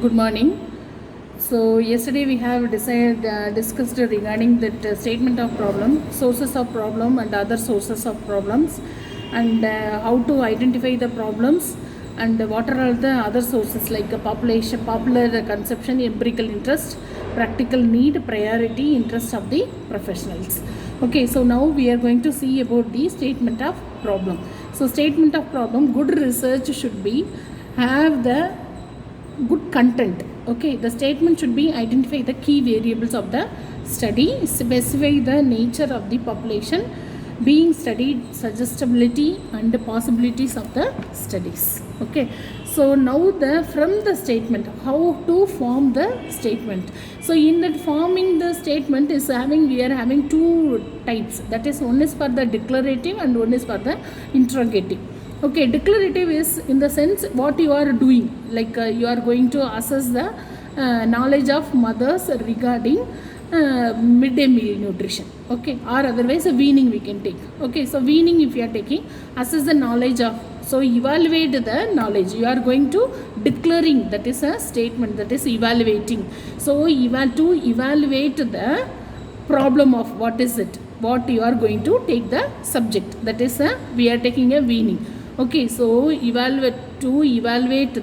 Good morning. So yesterday we have discussed regarding that statement of problem, sources of problem and other sources of problems, and how to identify the problems, and what are all the other sources like population, popular conception, empirical interest, practical need, priority, interest of the professionals. Okay, so now we are going to see about the statement of problem. So statement of problem, good research should be have the good content. Okay, the statement should be identify the key variables of the study, specify the nature of the population being studied, suggestibility and the possibilities of the studies. Okay, so now from the statement, how to form the statement. So in that forming the statement is we are having two types, that is one is for the declarative and one is for the interrogative. Okay, declarative is in the sense what you are doing, like you are going to assess the knowledge of mothers regarding midday meal nutrition. Okay, or otherwise weaning we can take. Okay, so weaning if you are taking, assess the knowledge of, so evaluate the knowledge. You are going to declaring, that is a statement, that is evaluating. So to evaluate the problem of what is it, what you are going to take the subject, that is we are taking a weaning. Okay, so evaluate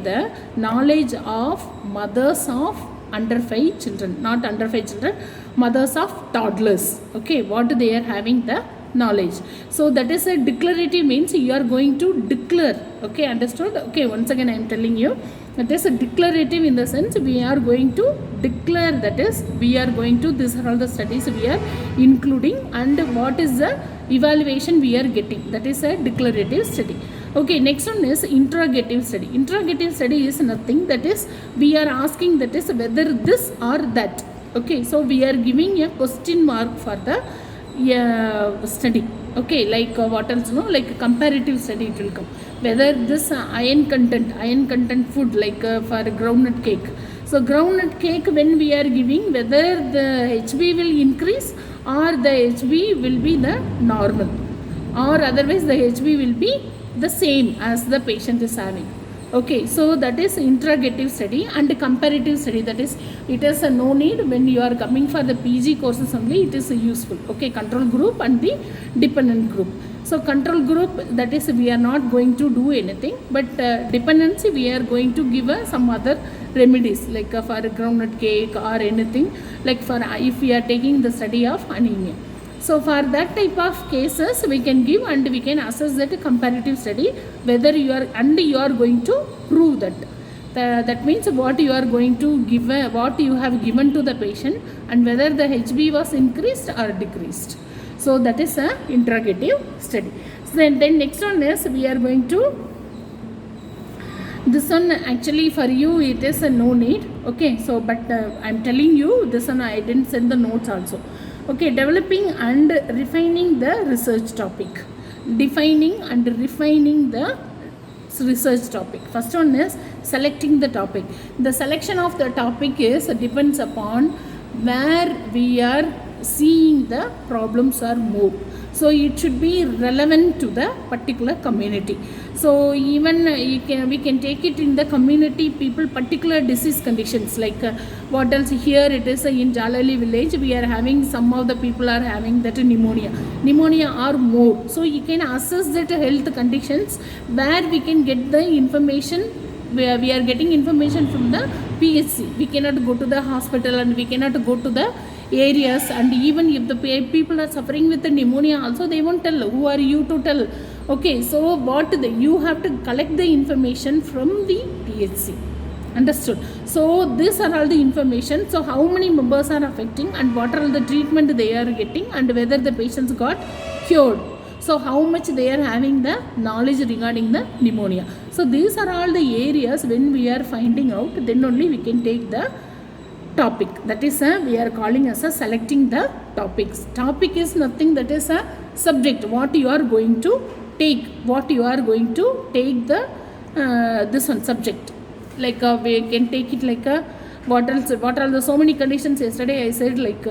the knowledge of mothers of under 5 children, not under 5 children, mothers of toddlers. Okay, what they are having the knowledge. So that is a declarative, means you are going to declare. Okay, understood? Okay, once again I am telling you, that is a declarative in the sense we are going to declare, that is we are going to, these are all the studies we are including and what is the evaluation we are getting, that is a declarative study. Okay, next one is interrogative study. Interrogative study is nothing, that is we are asking, that is whether this or that. Okay, so we are giving a question mark for the study. Okay, like what else, no, like comparative study it will come, whether this iron content food, like for groundnut cake. So groundnut cake, when we are giving, whether the HB will increase or the HB will be the normal, or otherwise the HB will be the same as the patient is having. Okay, so that is interrogative study. And comparative study, that is it is a no need, when you are coming for the PG courses only it is useful. Okay, control group and the dependent group. So control group, that is we are not going to do anything, but dependency we are going to give some other remedies, like for groundnut cake or anything, like for if we are taking the study of anemia. So for that type of cases we can give and we can assess that comparative study, whether you are going to prove that. That means what you are going to give, what you have given to the patient, and whether the HB was increased or decreased. So that is a interrogative study. So then next one is we are going to, this one actually for you it is a no need. Okay, so but I am telling you, this one I didn't send the notes also. Okay, developing and refining the research topic. Defining and refining the research topic. First one is selecting the topic. The selection of the topic depends upon where we are seeing the problems are more. So it should be relevant to the particular community. So even we can take it in the community people, particular disease conditions, like what else here it is in Jalali village we are having, some of the people are having that pneumonia or more. So you can assess that health conditions where we can get the information, where we are getting information from the PHC. We cannot go to the hospital and we cannot go to the areas, and even if the people are suffering with the pneumonia also they won't tell. Who are you to tell? Okay, so you have to collect the information from the PHC. Understood? So these are all the information. So how many members are affecting and what are all the treatment they are getting and whether the patients got cured. So how much they are having the knowledge regarding the pneumonia. So these are all the areas when we are finding out, then only we can take the topic. That is we are calling as a selecting the topics. Topic is nothing, that is a subject, what you are going to take, what you are going to take the this one subject. Like we can take it like what else, what are the so many conditions. Yesterday I said like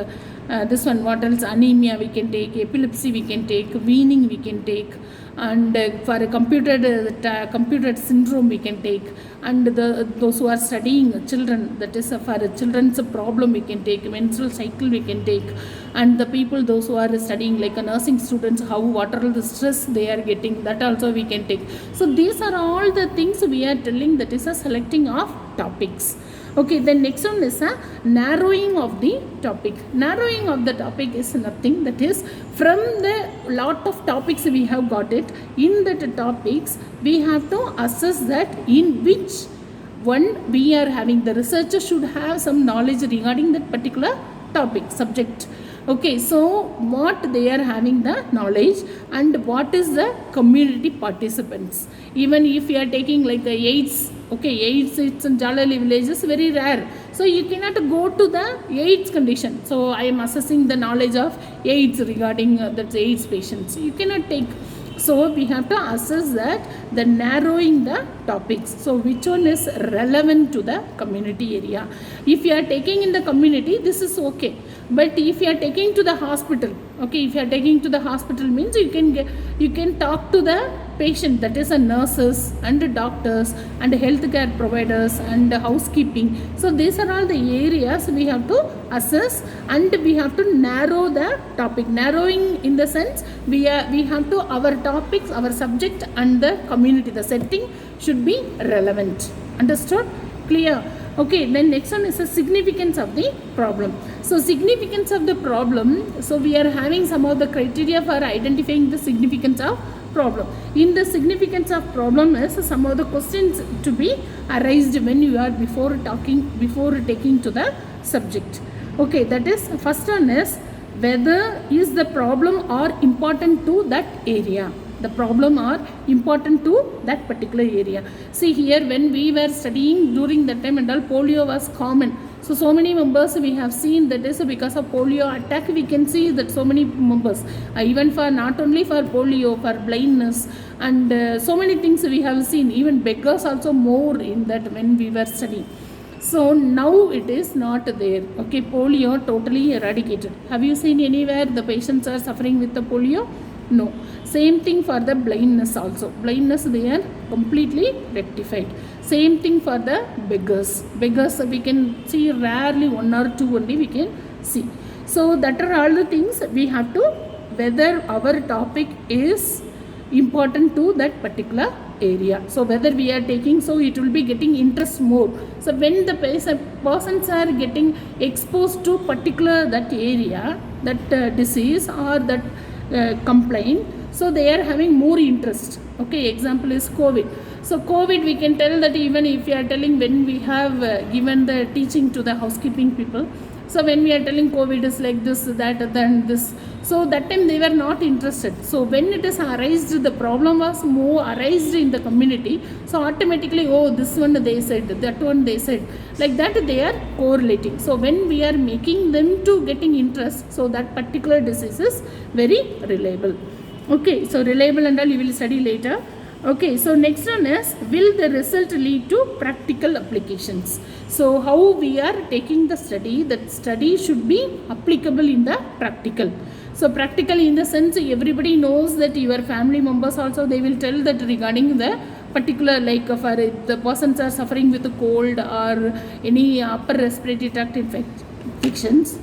this one, what else, anemia we can take, epilepsy we can take, weaning we can take, and for a computer syndrome we can take, and those who are studying children, that is for a children's problem we can take, menstrual cycle we can take, and the people those who are studying like a nursing students, how what are the stress they are getting, that also we can take. So these are all the things we are telling, that is a selecting of topics. Okay, then next one is a narrowing of the topic. Narrowing of the topic is nothing, that is from the lot of topics we have got it, in that topics we have to assess that in which one we are having, the researcher should have some knowledge regarding that particular topic subject. Okay, so what they are having the knowledge, and what is the community participants. Even if you are taking like the AIDS, okay, AIDS it's in Jalali villages very rare, so you cannot go to the AIDS condition, so I am assessing the knowledge of AIDS regarding that AIDS patients, you cannot take. So we have to assess that, the narrowing the topics, so which one is relevant to the community area. If you are taking in the community, this is okay, but if you are taking to the hospital, okay, if you are taking to the hospital means you can talk to the patient, that is a nurses and doctors and healthcare providers and housekeeping. So these are all the areas we have to assess, and we have to narrow the topic. Narrowing in the sense we have to, our topics, our subject and the community, the setting should be relevant. Understood? Clear? Okay, then next one is the significance of the problem. So significance of the problem, so we are having some of the criteria for identifying the significance of problem. In the significance of problem is some of the questions to be arised when you are before taking to the subject. Okay, that is, first one is whether is the problem or important to that area, the problem are important to that particular area. See here, when we were studying during that time and all, polio was common, so many members we have seen, that is because of polio attack we can see that so many members, even for not only for polio, for blindness and so many things we have seen, even beggars also more in that when we were studying. So now it is not there. Okay, polio totally eradicated. Have you seen anywhere the patients are suffering with the polio? No. Same thing for the blindness also. Blindness they are completely rectified. Same thing for the beggars. Beggars we can see rarely, one or two only we can see. So that are all the things we have to, whether our topic is important to that particular area. So whether we are taking, so it will be getting interest more. So when the persons are getting exposed to particular that area, that disease or that complaint, so they are having more interest. Okay, example is COVID. So COVID we can tell that, even if you are telling, when we have given the teaching to the housekeeping people, so when we are telling COVID is like this, that, then this, so that time they were not interested. So when it is arised, the problem was more arised in the community, so automatically, oh, this one they said, that one they said, like that they are correlating. So when we are making them to getting interest, so that particular disease is very reliable. Okay, so reliable and all you will study later. Okay, so next one is, will the result lead to practical applications? So how we are taking the study, that study should be applicable in the practical. So practical in the sense, everybody knows that your family members also, they will tell that regarding the particular, like for the persons are suffering with a cold or any upper respiratory tract infections,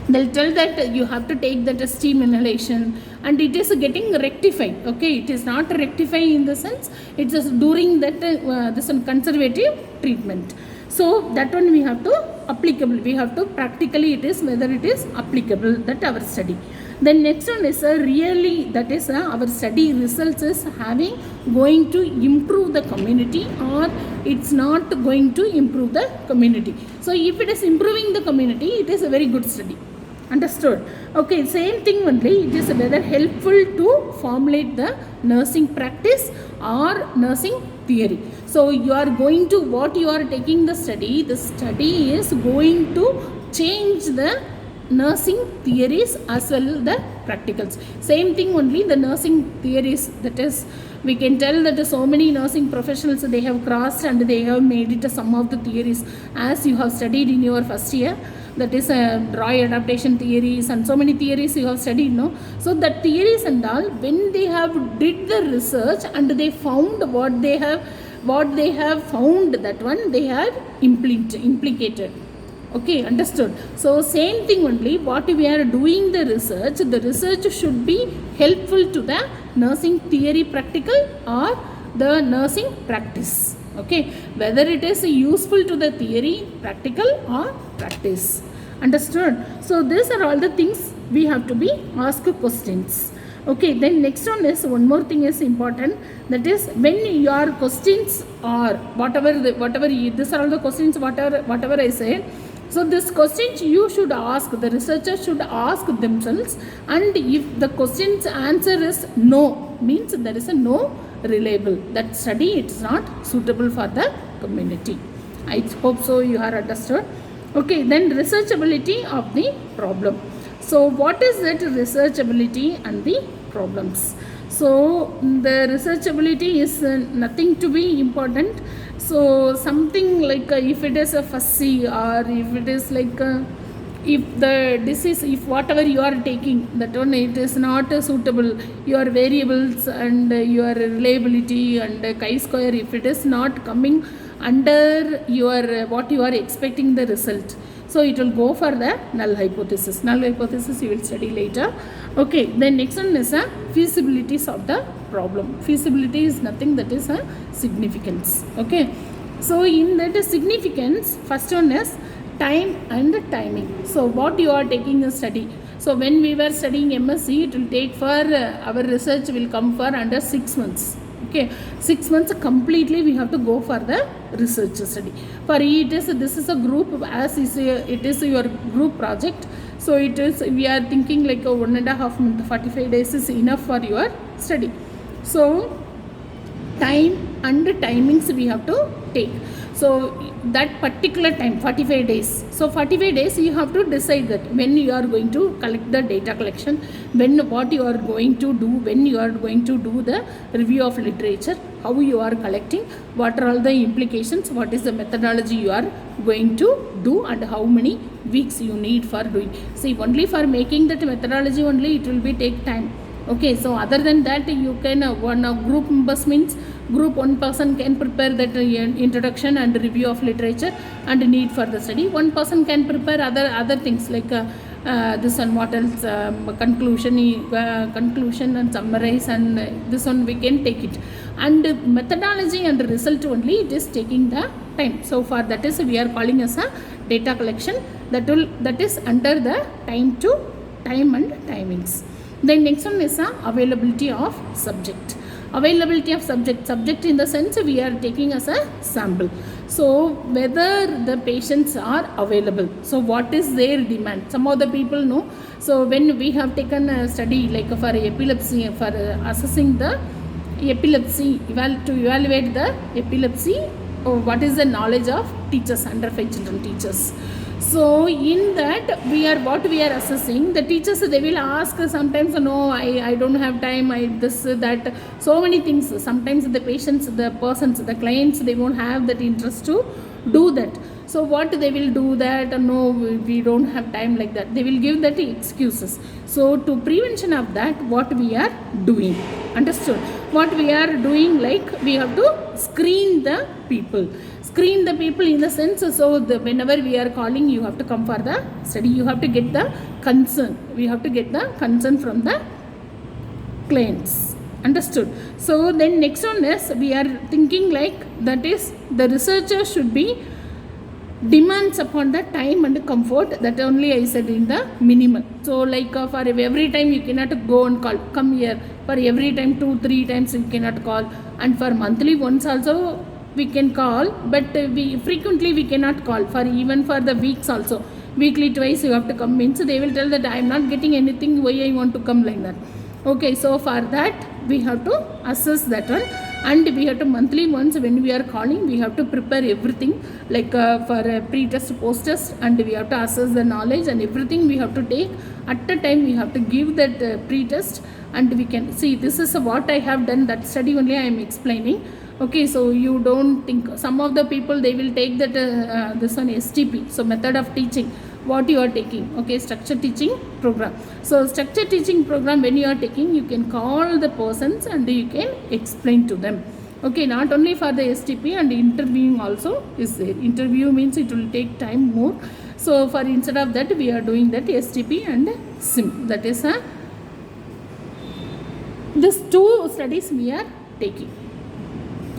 they'll tell that you have to take that steam inhalation, and it is getting rectified. Okay, it is not rectifying in the sense, it's just during that this one conservative treatment. So that one we have to applicable, we have to practically, it is whether it is applicable, that our study. Then next one is really, that is our study results is having going to improve the community, or it's not going to improve the community. So if it is improving the community, it is a very good study. Understood? Okay, same thing only, it is whether helpful to formulate the nursing practice or nursing theory. So you are going to, what you are taking the study is going to change the nursing theories as well as the practicals. Same thing only, the nursing theories, that is, we can tell that so many nursing professionals, they have crossed and they have made it some of the theories as you have studied in your first year. that is Roy adaptation theories and so many theories you have studied, no? So that theories and all, when they have did the research and they found what they have found, that one they have implicated. Okay, understood. So same thing only, what we are doing the research should be helpful to the nursing theory practical or the nursing practice. Okay, whether it is useful to the theory practical or practice. Understood? So these are all the things we have to be asked questions. Okay, then next one is one more thing is important, that is when your questions are these are all the questions whatever I say. So this questions you should ask, the researchers should ask themselves, and if the question's answer is no, means there is a no reliable, that study it's not suitable for the community. I hope so you are understood. Okay, then researchability of the problem. So what is that researchability and the problems? So the researchability is nothing to be important. So something like if it is a fussy, or if it is like if the disease, if whatever you are taking, that one it is not suitable, your variables and your reliability and chi-square, if it is not coming under your what you are expecting the result, so it will go for the null hypothesis. Null hypothesis you will study later. Okay, then next one is a feasibilities of the problem. Feasibility is nothing that is a significance. Okay, so in that significance, first one is time and timing. So what you are taking a study. So when we were studying MSc, it will take for our research will come for under 6 months. Okay, 6 months completely we have to go for the research study. For it is, this is a group, as is it is your group project. So it is, we are thinking like a 1.5 month, 45 days is enough for your study. So time and timings we have to take. So that particular time, 45 days. So 45 days you have to decide that when you are going to collect the data collection, what you are going to do, when you are going to do the review of literature, how you are collecting, what are all the implications, what is the methodology you are going to do, and how many weeks you need for doing. See, only for making that methodology only it will be take time. Okay, so other than that you can one group members means group one person can prepare that introduction and review of literature and need for the study. One person can prepare other things like this one, what else, conclusion and summarize, and this one we can take it. And methodology and result only it is taking the time. So for that is we are calling as a data collection, that is under the time and timings. Then next one is availability of subject. Availability of subject in the sense we are taking as a sample. So whether the patients are available, so what is their demand. Some of the people know. So when we have taken a study like for epilepsy, for assessing the epilepsy, to evaluate the epilepsy, what is the knowledge of teachers, under 5 children teachers. So in that what we are assessing, the teachers they will ask sometimes, no, I don't have time, this, that, so many things. Sometimes the patients, the persons, the clients, they won't have that interest to do that. So what they will do that, no, we don't have time, like that. They will give that excuses. So to prevention of that, what we are doing, understood? What we are doing, like we have to screen the people. Screen the people in the sense, so whenever we are calling, you have to come for the study, you have to get the consent. We have to get the consent from the clients. Understood? So then next one is we are thinking like, that is the researcher should be demands upon the time and comfort, that only I said in the minimum. So like for every time you cannot go and call, come here, for every time 2-3 times you cannot call, and for monthly once also we can call, but we frequently we cannot call. For even for the weeks also, weekly twice you have to come in. So they will tell that I am not getting anything, why I want to come, like that. Okay, so for that we have to assess that one, and we have to monthly once when we are calling, we have to prepare everything like for pre-test, post-test, and we have to assess the knowledge and everything we have to take at a time. We have to give that pre-test, and we can see this is what I have done, that study only I am explaining. Okay, so you don't think, some of the people they will take that this one STP, so method of teaching, what you are taking. Okay, structure teaching program. So structure teaching program, when you are taking, you can call the persons and you can explain to them. Okay, not only for the STP, and interviewing also is there. Interview means it will take time more. So for instead of that, we are doing that STP and SIM. That is these two studies we are taking.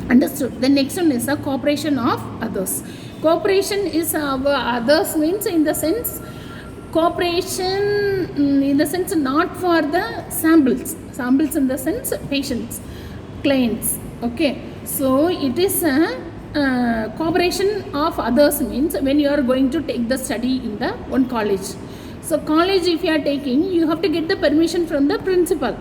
Understood. The next one is a cooperation of others. Cooperation is others means in the sense cooperation in the sense not for the samples in the sense patients, clients. Okay, so it is a cooperation of others means when you are going to take the study in the one college. So college, if you are taking, you have to get the permission from the principal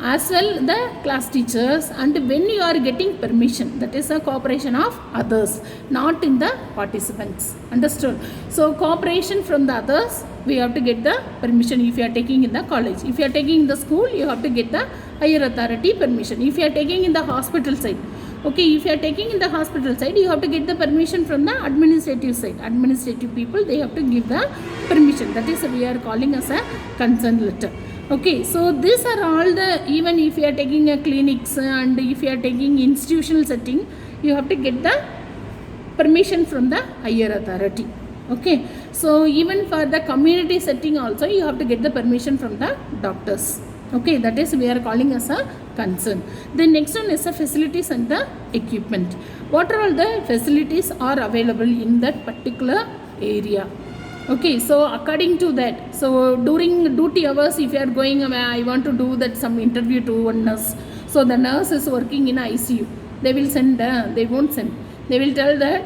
as well the class teachers, and when you are getting permission, that is a cooperation of others, not in the participants. Understood? So cooperation from the others, we have to get the permission if you are taking in the college. If you are taking in the school, you have to get the higher authority permission. If you are taking in the hospital side, okay, if you are taking in the hospital side, you have to get the permission from the administrative side. Administrative people, they have to give the permission. That is we are calling as a consent letter. Okay, so these are all the, even if you are taking a clinics and if you are taking institutional setting, you have to get the permission from the higher authority. Okay, so even for the community setting also, you have to get the permission from the doctors. Okay, that is we are calling as a concern. The next one is the facilities and the equipment. What are all the facilities are available in that particular area? Okay, so according to that, so during duty hours, if you are going, I want to do that some interview to one nurse. So the nurse is working in ICU. They will send, they won't send. They will tell that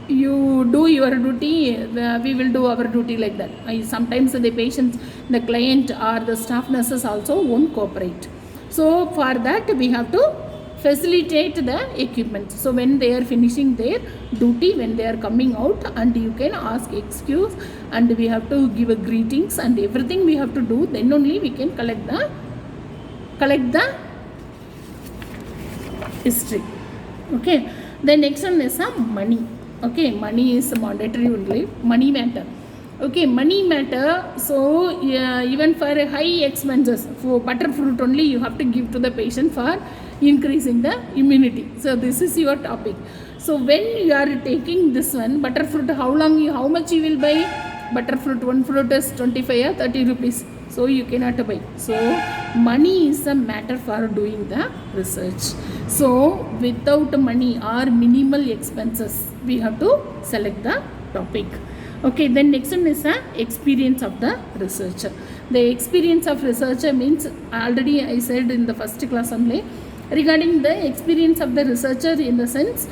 you do your duty, we will do our duty, like that. Sometimes the patients, the client or the staff nurses also won't cooperate. So for that we have to facilitate the equipment. So when they are finishing their duty, when they are coming out, and you can ask excuse, and we have to give a greetings and everything we have to do, then only we can collect the history. Okay, the next one is money. Okay, money is mandatory only. Money matter. Okay, money matter. So even for high expenses, for butter fruit only, you have to give to the patient for increasing the immunity. So this is your topic. So when you are taking this one, butter fruit, how much you will buy? Butter fruit, one fruit is 25 or 30 rupees. So you cannot buy. So money is a matter for doing the research. So without money or minimal expenses, we have to select the topic. Okay, then next one is the experience of the researcher. The experience of researcher means, already I said in the first class only, regarding the experience of the researcher, in the sense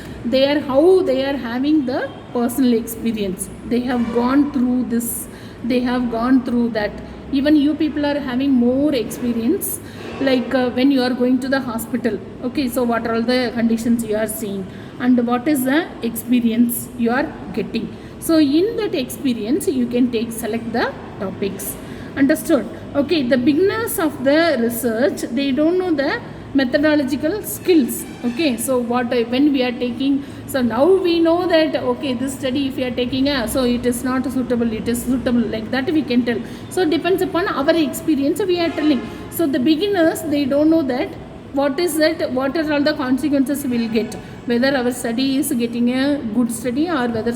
how they are having the personal experience. They have gone through this, they have gone through that. Even you people are having more experience, like when you are going to the hospital. Okay, so what are all the conditions you are seeing, and what is the experience you are getting. So in that experience, you can select the topics. Understood? Okay, the beginners of the research, they don't know the methodological skills. Okay, so when we are taking, so now we know that, okay, this study if you are taking, so it is not suitable, it is suitable, like that we can tell. So depends upon our experience we are telling. So the beginners, they don't know that what are all the consequences we will get, whether our study is getting a good study or whether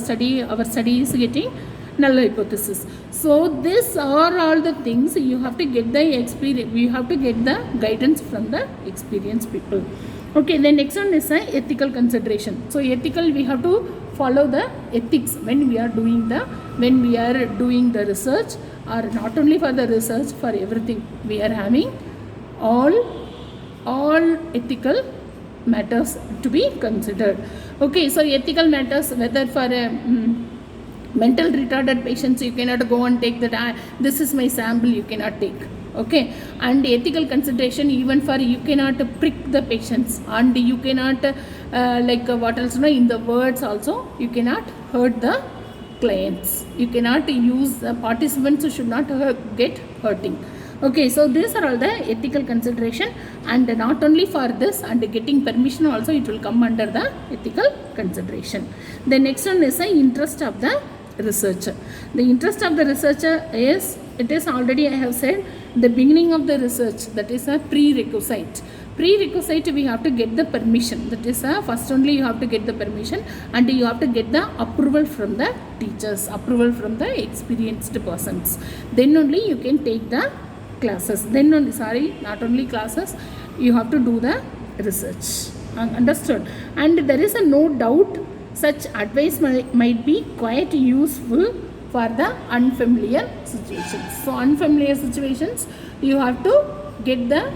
our study is getting null hypothesis. So these are all the things you have to get the experience, you have to get the guidance from the experienced people. Okay, the next one is ethical consideration. So ethical, we have to follow the ethics when we are doing the research, or not only for the research, for everything we are having all ethical matters to be considered. Okay, so ethical matters, whether for mental retarded patients, you cannot go and take that, this is my sample, you cannot take. Okay, and ethical consideration, even for, you cannot prick the patients, and you cannot what else, in the words also, you cannot hurt the clients, you cannot use, participants should not get hurting. Okay, so these are all the ethical consideration, and not only for this, and getting permission also, it will come under the ethical consideration. The next one is the interest of the researcher. The interest of the researcher is, it is already I have said, the beginning of the research, that is a prerequisite. Prerequisite, we have to get the permission, that is first only you have to get the permission, and you have to get the approval from the teachers, approval from the experienced persons, then only you can take the classes, then only, sorry, not only classes, you have to do the research. Understood? And there is a no doubt such advice might be quite useful for the unfamiliar situations. So unfamiliar situations, you have to get the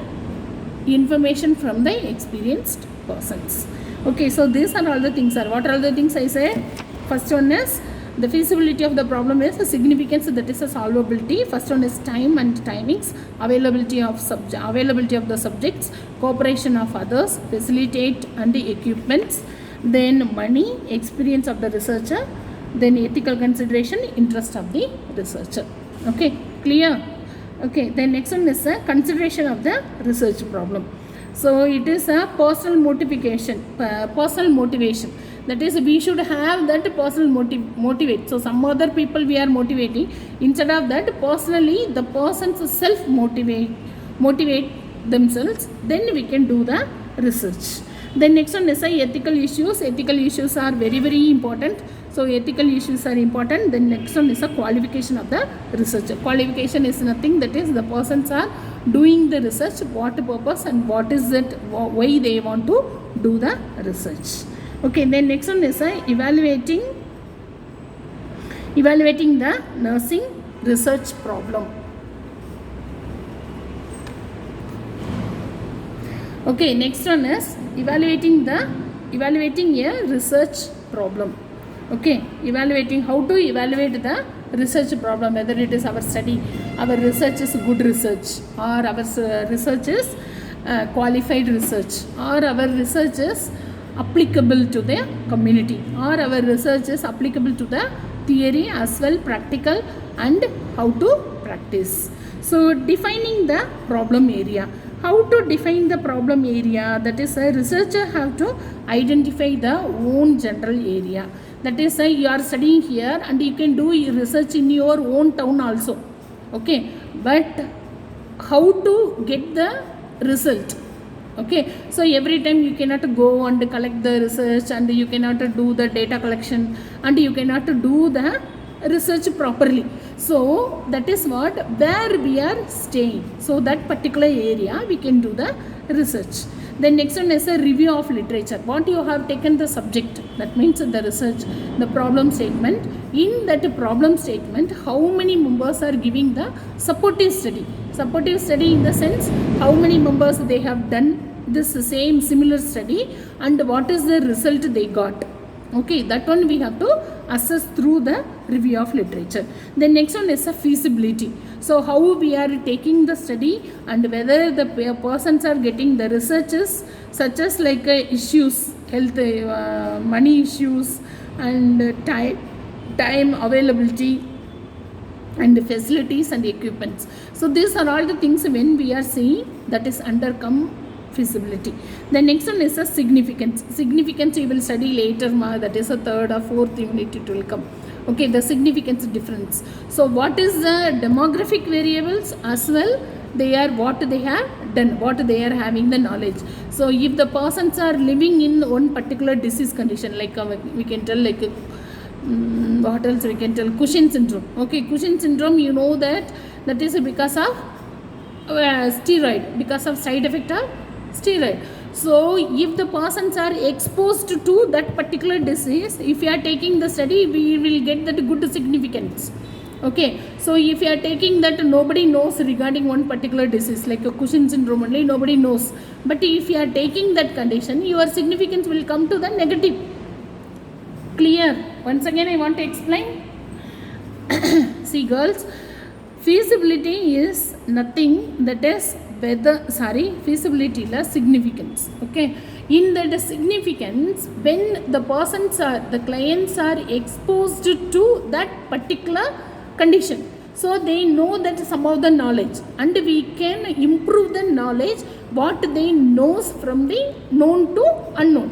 information from the experienced persons. Okay, so these are all the things. What are all the things I say? First one is the feasibility of the problem is the significance, that is a solvability. First one is time and timings, availability of the subjects, cooperation of others, facilitate and the equipments, then money, experience of the researcher, then ethical consideration, interest of the researcher. Okay, clear? Okay, then next one is a consideration of the research problem. So it is a personal motivation. That is, we should have that personal motivate. So some other people we are motivating. Instead of that, personally the persons self motivate themselves. Then we can do the research. Then next one is ethical issues. Ethical issues are very, very important. So ethical issues are important. Then next one is a qualification of the researcher. Qualification is nothing, that is the persons are doing the research, what purpose and what is it, why they want to do the research. Okay, then next one is evaluating the nursing research problem. Okay, next one is evaluating a research problem. Okay, evaluating, how to evaluate the research problem, whether it is our study, our research is good research, or our research is qualified research, or our research is applicable to the community, or our research is applicable to the theory as well practical, and how to practice. So defining the problem area. How to define the problem area? That is, a researcher have to identify the own general area. That is, you are studying here and you can do research in your own town also. Okay, but how to get the result? Okay, so every time you cannot go and collect the research, and you cannot do the data collection, and you cannot do the research properly. So that is where we are staying. So that particular area we can do the research. Then next one is a review of literature. What you have taken the subject, that means the research, the problem statement. In that problem statement, how many members are giving the supportive study? Supportive study in the sense, how many members they have done this same similar study, and what is the result they got. Okay, that one we have to assess through the review of literature. Then next one is a feasibility. So how we are taking the study, and whether the persons are getting the researches such as like issues, health, money issues, and time availability, and facilities and equipments. So these are all the things when we are seeing, that is undercome feasibility. The next one is a significance. Significance you will study later, that is a third or fourth unit it will come. Okay, the significance difference. So what is the demographic variables as well? They are what they have done, what they are having the knowledge. So if the persons are living in one particular disease condition, like we can tell like what else we can tell, Cushing syndrome. Okay, Cushing syndrome, you know that is because of steroid, because of side effect of steroid. So if the persons are exposed to that particular disease, if you are taking the study, we will get that good significance. Okay, so if you are taking that, nobody knows regarding one particular disease, like a Cushing syndrome only, nobody knows. But if you are taking that condition, your significance will come to the negative. Clear? Once again I want to explain. See girls, feasibility is nothing, that is feasibility la significance. Okay, in that significance, when the persons are, the clients are exposed to that particular condition, so they know that some of the knowledge, and we can improve the knowledge what they knows from the known to unknown.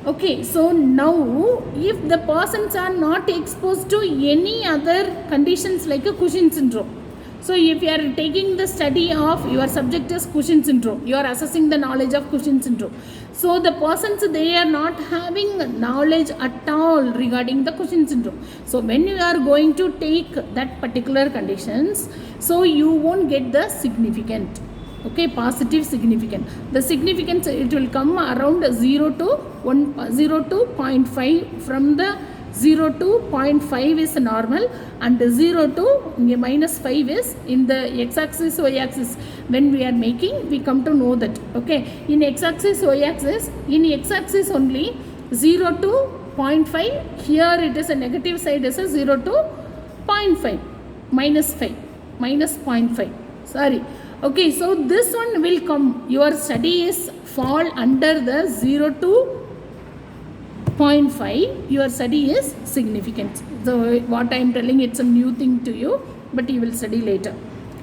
Okay, so now if the persons are not exposed to any other conditions like a Cushing syndrome, so if you are taking the study of your subject is Cushing syndrome, you are assessing the knowledge of Cushing syndrome. So the persons, they are not having knowledge at all regarding the Cushing syndrome. So when you are going to take that particular conditions, so you won't get the significant. Okay, positive significant. The significance, it will come around 0 to 0 to 0.5. From the 0 to 0.5 is normal, and 0 to minus 5 is in the x-axis, y-axis. When we are making, we come to know that. Okay, in x-axis, y-axis, in x-axis only 0 to 0.5. Here it is a negative side is a 0 to 0.5, minus 5, minus 0.5. Sorry. Okay, so this one will come, your study is fall under the 0 to 0.5, your study is significant. So what I am telling, it's a new thing to you, but you will study later.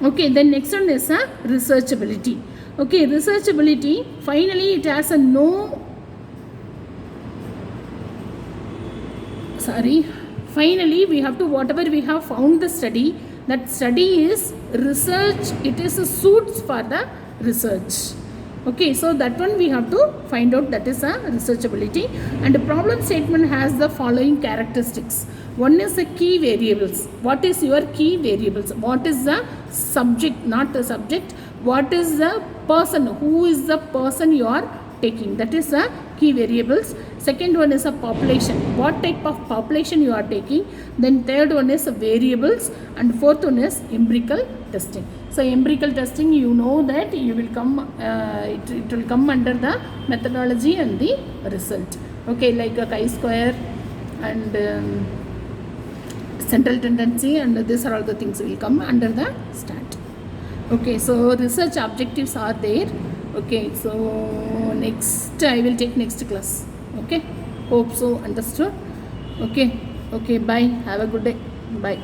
Okay, then next one is a researchability. Okay, researchability, finally it has a finally we have to, whatever we have found the study, that study is research, it is a suits for the research. Okay, so that one we have to find out, that is a researchability. And the problem statement has the following characteristics. One is the key variables. What is your key variables? What is the subject, not the subject, what is the person, who is the person you are taking, that is the key variables. Second one is a population, what type of population you are taking. Then third one is variables, and fourth one is empirical testing. So empirical testing, you know that you will come, it will come under the methodology and the result. Okay, like a chi-square and central tendency, and these are all the things will come under the stat. Okay, so research objectives are there. Okay, so next I will take next class. Okay, hope so understood. Okay, bye, have a good day, bye.